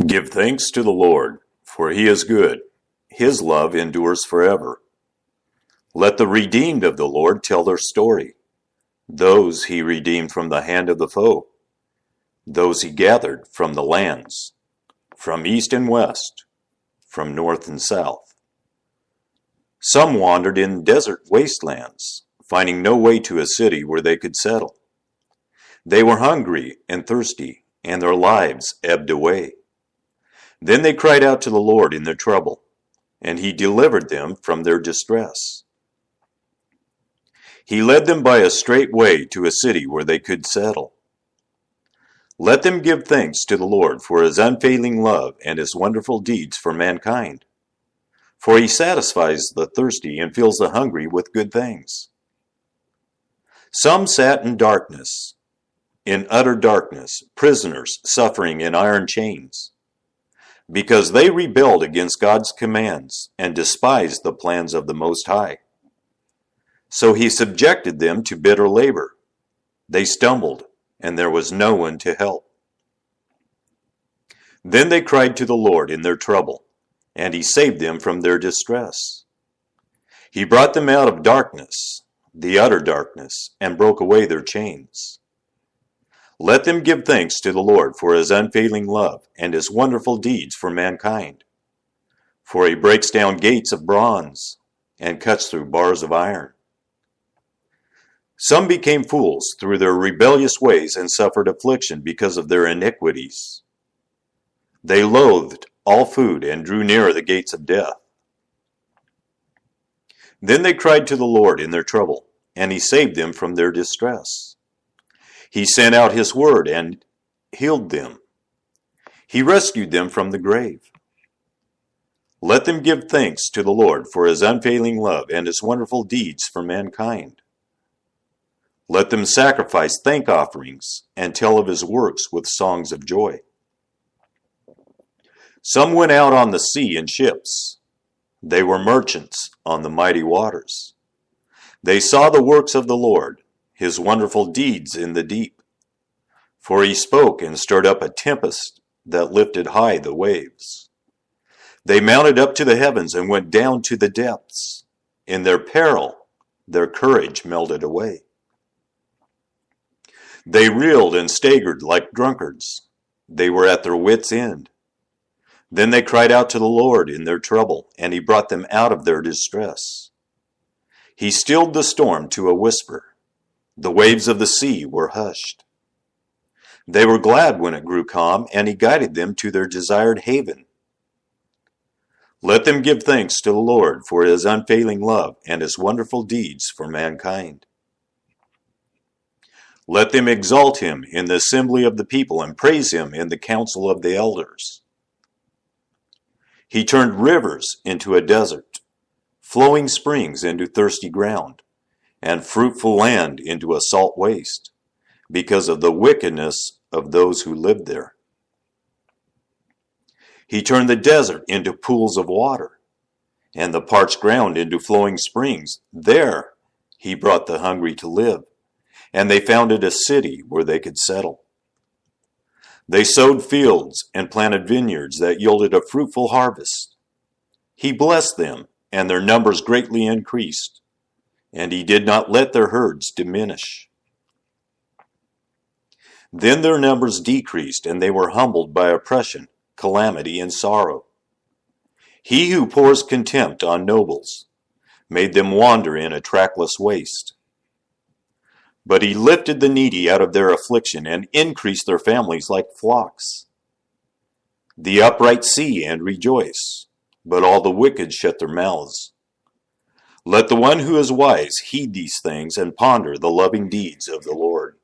Give thanks to the Lord, for he is good. His love endures forever. Let the redeemed of the Lord tell their story, those he redeemed from the hand of the foe, those he gathered from the lands, from east and west, from north and south. Some wandered in desert wastelands, finding no way to a city where they could settle. They were hungry and thirsty, and their lives ebbed away. Then they cried out to the Lord in their trouble, and he delivered them from their distress. He led them by a straight way to a city where they could settle. Let them give thanks to the Lord for his unfailing love and his wonderful deeds for mankind. For he satisfies the thirsty and fills the hungry with good things. Some sat in darkness, in utter darkness, prisoners suffering in iron chains, because they rebelled against God's commands and despised the plans of the Most High. So he subjected them to bitter labor. They stumbled, and there was no one to help. Then they cried to the Lord in their trouble, and he saved them from their distress. He brought them out of darkness, the utter darkness, and broke away their chains. Let them give thanks to the Lord for his unfailing love and his wonderful deeds for mankind. For he breaks down gates of bronze and cuts through bars of iron. Some became fools through their rebellious ways and suffered affliction because of their iniquities. They loathed all food and drew near the gates of death. Then they cried to the Lord in their trouble, and he saved them from their distress. He sent out his word and healed them. He rescued them from the grave. Let them give thanks to the Lord for his unfailing love and his wonderful deeds for mankind. Let them sacrifice thank offerings and tell of his works with songs of joy. Some went out on the sea in ships. They were merchants on the mighty waters. They saw the works of the Lord, his wonderful deeds in the deep. For he spoke and stirred up a tempest that lifted high the waves. They mounted up to the heavens and went down to the depths. In their peril, their courage melted away. They reeled and staggered like drunkards. They were at their wits' end. Then they cried out to the Lord in their trouble, and he brought them out of their distress. He stilled the storm to a whisper. The waves of the sea were hushed. They were glad when it grew calm, and he guided them to their desired haven. Let them give thanks to the Lord for his unfailing love and his wonderful deeds for mankind. Let them exalt him in the assembly of the people and praise him in the council of the elders. He turned rivers into a desert, flowing springs into thirsty ground, and fruitful land into a salt waste, because of the wickedness of those who lived there. He turned the desert into pools of water, and the parched ground into flowing springs. There he brought the hungry to live, and they founded a city where they could settle. They sowed fields and planted vineyards that yielded a fruitful harvest. He blessed them, and their numbers greatly increased, and he did not let their herds diminish. Then their numbers decreased, and they were humbled by oppression, calamity, and sorrow. He who pours contempt on nobles made them wander in a trackless waste. But he lifted the needy out of their affliction and increased their families like flocks. The upright see and rejoice, but all the wicked shut their mouths. Let the one who is wise heed these things and ponder the loving deeds of the Lord.